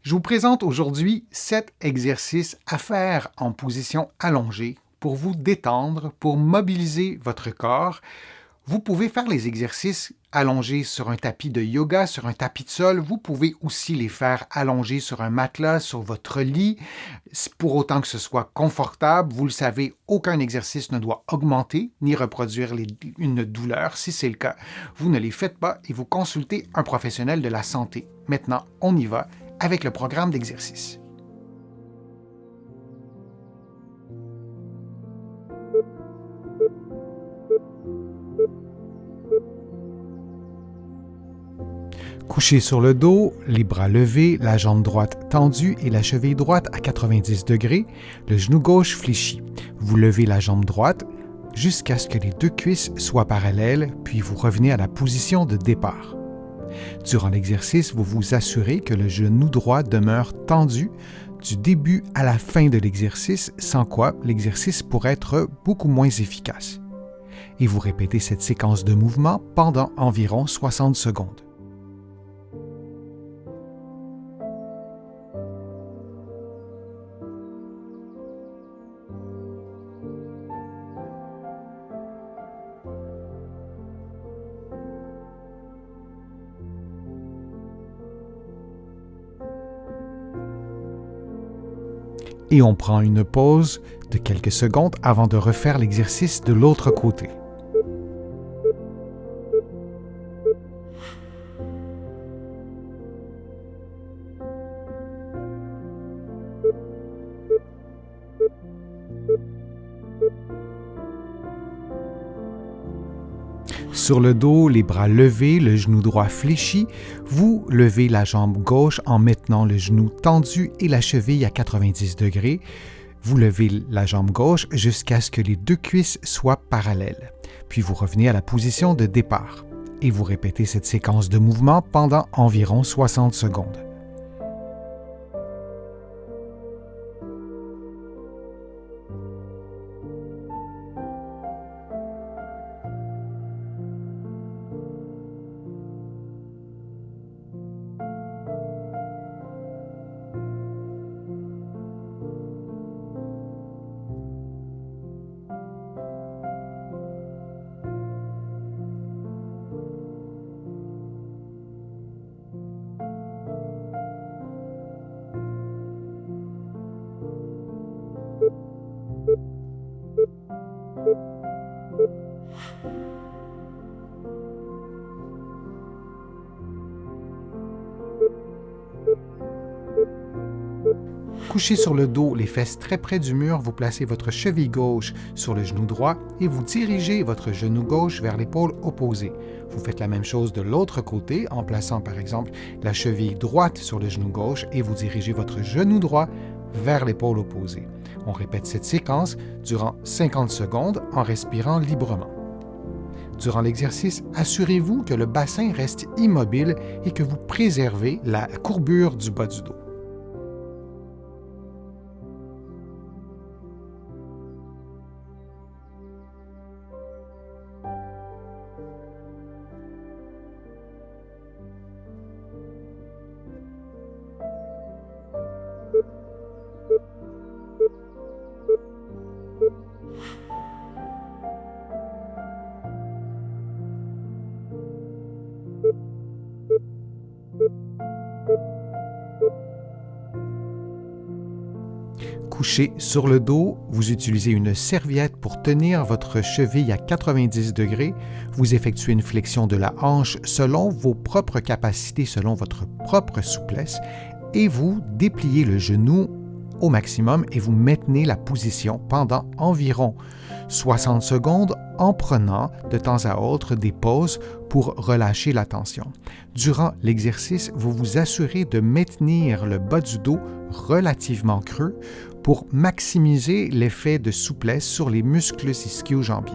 Je vous présente aujourd'hui 7 exercices à faire en position allongée pour vous détendre, pour mobiliser votre corps. Vous pouvez faire les exercices allongés sur un tapis de yoga, sur un tapis de sol. Vous pouvez aussi les faire allongés sur un matelas, sur votre lit, pour autant que ce soit confortable. Vous le savez, aucun exercice ne doit augmenter ni reproduire une douleur. Si c'est le cas, vous ne les faites pas et vous consultez un professionnel de la santé. Maintenant, on y va avec le programme d'exercice. Couché sur le dos, les bras levés, la jambe droite tendue et la cheville droite à 90 degrés, le genou gauche fléchi. Vous levez la jambe droite jusqu'à ce que les deux cuisses soient parallèles, puis vous revenez à la position de départ. Durant l'exercice, vous vous assurez que le genou droit demeure tendu du début à la fin de l'exercice, sans quoi l'exercice pourrait être beaucoup moins efficace. Et vous répétez cette séquence de mouvements pendant environ 60 secondes. Et on prend une pause de quelques secondes avant de refaire l'exercice de l'autre côté. Sur le dos, les bras levés, le genou droit fléchi, vous levez la jambe gauche en maintenant le genou tendu et la cheville à 90 degrés. Vous levez la jambe gauche jusqu'à ce que les deux cuisses soient parallèles. Puis vous revenez à la position de départ. Et vous répétez cette séquence de mouvements pendant environ 60 secondes. Couché sur le dos, les fesses très près du mur, vous placez votre cheville gauche sur le genou droit et vous dirigez votre genou gauche vers l'épaule opposée. Vous faites la même chose de l'autre côté en plaçant par exemple la cheville droite sur le genou gauche et vous dirigez votre genou droit vers l'épaule opposée. On répète cette séquence durant 50 secondes en respirant librement. Durant l'exercice, assurez-vous que le bassin reste immobile et que vous préservez la courbure du bas du dos. Couché sur le dos, vous utilisez une serviette pour tenir votre cheville à 90 degrés. Vous effectuez une flexion de la hanche selon vos propres capacités, selon votre propre souplesse, et vous dépliez le genou au maximum et vous maintenez la position pendant environ 60 secondes en prenant de temps à autre des pauses pour relâcher la tension. Durant l'exercice, vous vous assurez de maintenir le bas du dos relativement creux pour maximiser l'effet de souplesse sur les muscles ischio-jambiers.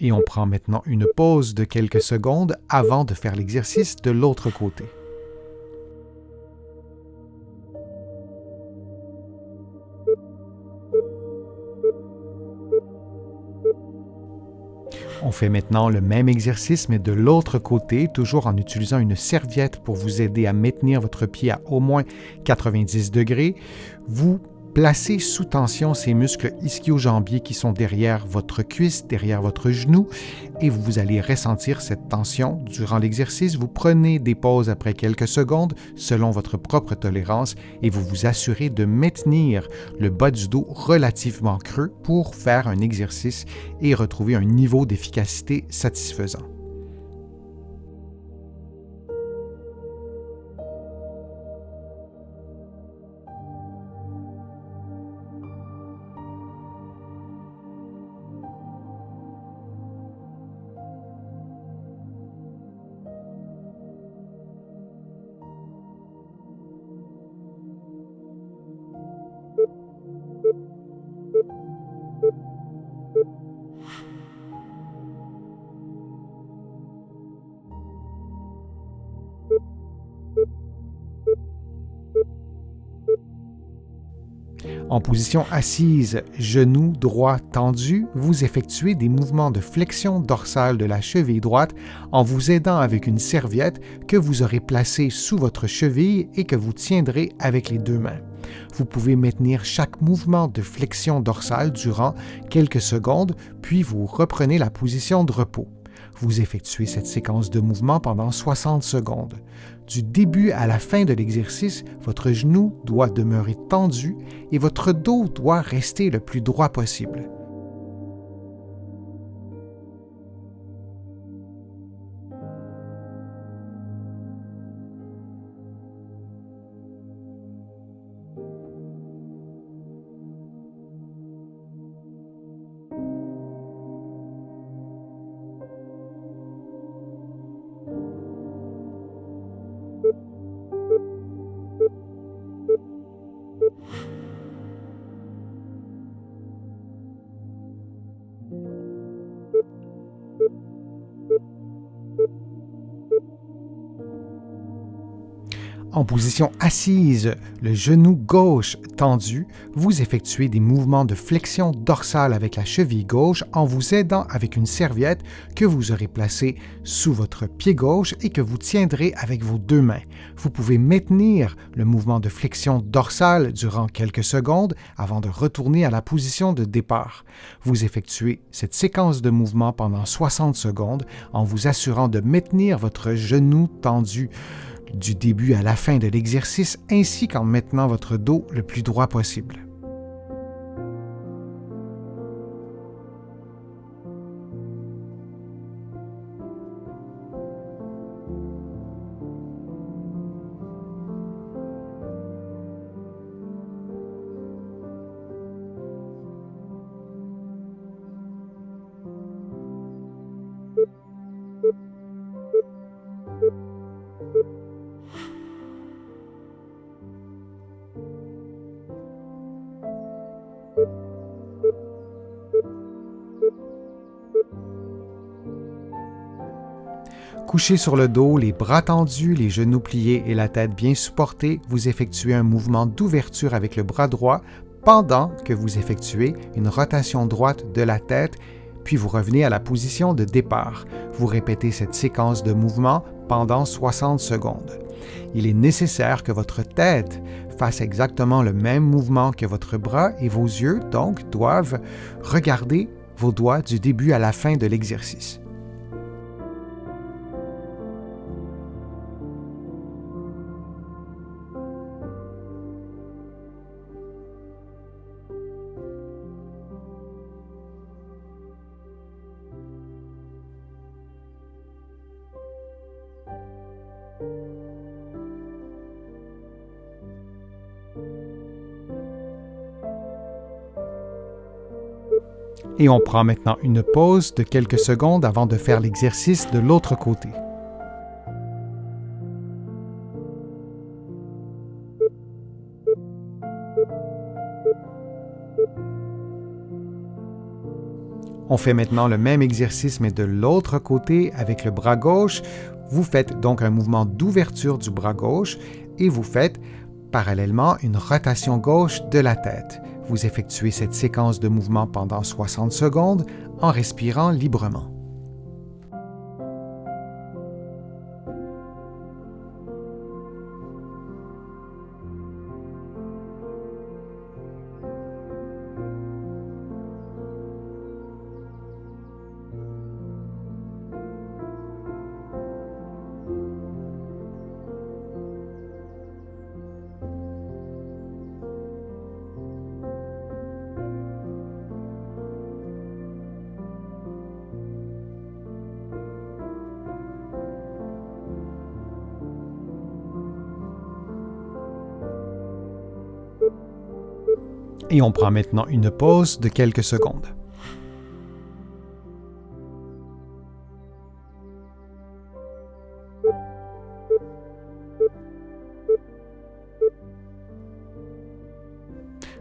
Et on prend maintenant une pause de quelques secondes avant de faire l'exercice de l'autre côté. On fait maintenant le même exercice, mais de l'autre côté, toujours en utilisant une serviette pour vous aider à maintenir votre pied à au moins 90 degrés. Vous placez sous tension ces muscles ischio-jambiers qui sont derrière votre cuisse, derrière votre genou, et vous allez ressentir cette tension durant l'exercice. Vous prenez des pauses après quelques secondes selon votre propre tolérance et vous vous assurez de maintenir le bas du dos relativement creux pour faire un exercice et retrouver un niveau d'efficacité satisfaisant. En position assise, genou droit tendu, vous effectuez des mouvements de flexion dorsale de la cheville droite en vous aidant avec une serviette que vous aurez placée sous votre cheville et que vous tiendrez avec les deux mains. Vous pouvez maintenir chaque mouvement de flexion dorsale durant quelques secondes, puis vous reprenez la position de repos. Vous effectuez cette séquence de mouvements pendant 60 secondes. Du début à la fin de l'exercice, votre genou doit demeurer tendu et votre dos doit rester le plus droit possible. En position assise, le genou gauche tendu, vous effectuez des mouvements de flexion dorsale avec la cheville gauche en vous aidant avec une serviette que vous aurez placée sous votre pied gauche et que vous tiendrez avec vos deux mains. Vous pouvez maintenir le mouvement de flexion dorsale durant quelques secondes avant de retourner à la position de départ. Vous effectuez cette séquence de mouvements pendant 60 secondes en vous assurant de maintenir votre genou tendu du début à la fin de l'exercice ainsi qu'en maintenant votre dos le plus droit possible. Couché sur le dos, les bras tendus, les genoux pliés et la tête bien supportée, vous effectuez un mouvement d'ouverture avec le bras droit pendant que vous effectuez une rotation droite de la tête, puis vous revenez à la position de départ. Vous répétez cette séquence de mouvements pendant 60 secondes. Il est nécessaire que votre tête fasse exactement le même mouvement que votre bras et vos yeux, donc, doivent regarder vos doigts du début à la fin de l'exercice. Et on prend maintenant une pause de quelques secondes avant de faire l'exercice de l'autre côté. On fait maintenant le même exercice, mais de l'autre côté avec le bras gauche. Vous faites donc un mouvement d'ouverture du bras gauche et vous faites parallèlement une rotation gauche de la tête. Vous effectuez cette séquence de mouvements pendant 60 secondes en respirant librement. Et on prend maintenant une pause de quelques secondes.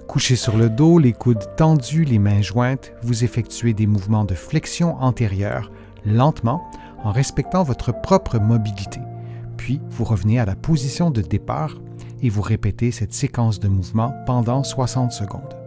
Couché sur le dos, les coudes tendus, les mains jointes, vous effectuez des mouvements de flexion antérieure, lentement, en respectant votre propre mobilité. Puis, vous revenez à la position de départ et vous répétez cette séquence de mouvements pendant 60 secondes.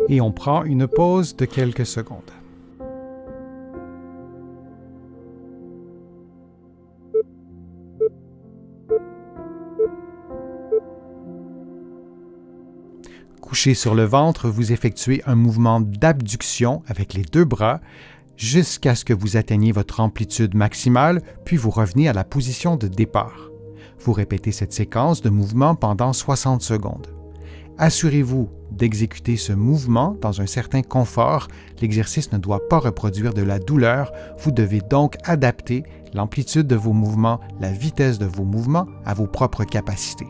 Et on prend une pause de quelques secondes. Couché sur le ventre, vous effectuez un mouvement d'abduction avec les deux bras jusqu'à ce que vous atteigniez votre amplitude maximale, puis vous revenez à la position de départ. Vous répétez cette séquence de mouvement pendant 60 secondes. Assurez-vous d'exécuter ce mouvement dans un certain confort. L'exercice ne doit pas reproduire de la douleur. Vous devez donc adapter l'amplitude de vos mouvements, la vitesse de vos mouvements à vos propres capacités.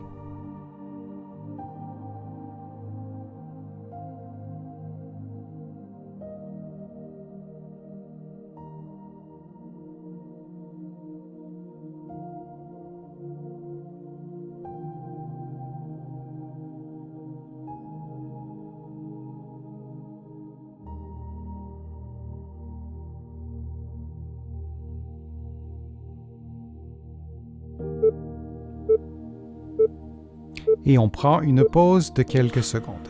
Et on prend une pause de quelques secondes.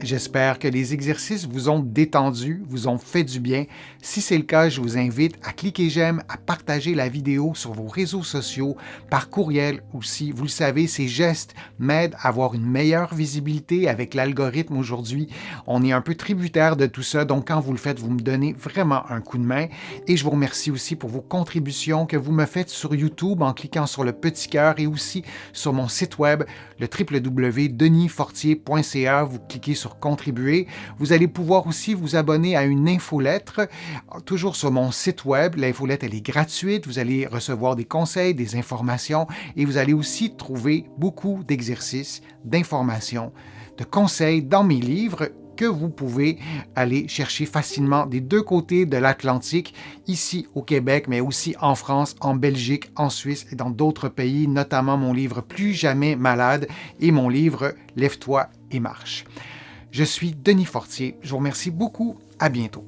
J'espère que les exercices vous ont détendu, vous ont fait du bien. Si c'est le cas, je vous invite à cliquer j'aime, à partager la vidéo sur vos réseaux sociaux, par courriel aussi. Vous le savez, ces gestes m'aident à avoir une meilleure visibilité avec l'algorithme aujourd'hui. On est un peu tributaire de tout ça, donc quand vous le faites, vous me donnez vraiment un coup de main. Et je vous remercie aussi pour vos contributions que vous me faites sur YouTube en cliquant sur le petit cœur et aussi sur mon site web, le www.denisfortier.ca. Vous cliquez sur contribuer. Vous allez pouvoir aussi vous abonner à une infolettre, toujours sur mon site web. L'infolettre, elle est gratuite. Vous allez recevoir des conseils, des informations et vous allez aussi trouver beaucoup d'exercices, d'informations, de conseils dans mes livres que vous pouvez aller chercher facilement des deux côtés de l'Atlantique, ici au Québec, mais aussi en France, en Belgique, en Suisse et dans d'autres pays, notamment mon livre Plus jamais malade et mon livre Lève-toi et marche. Je suis Denis Fortier. Je vous remercie beaucoup. À bientôt.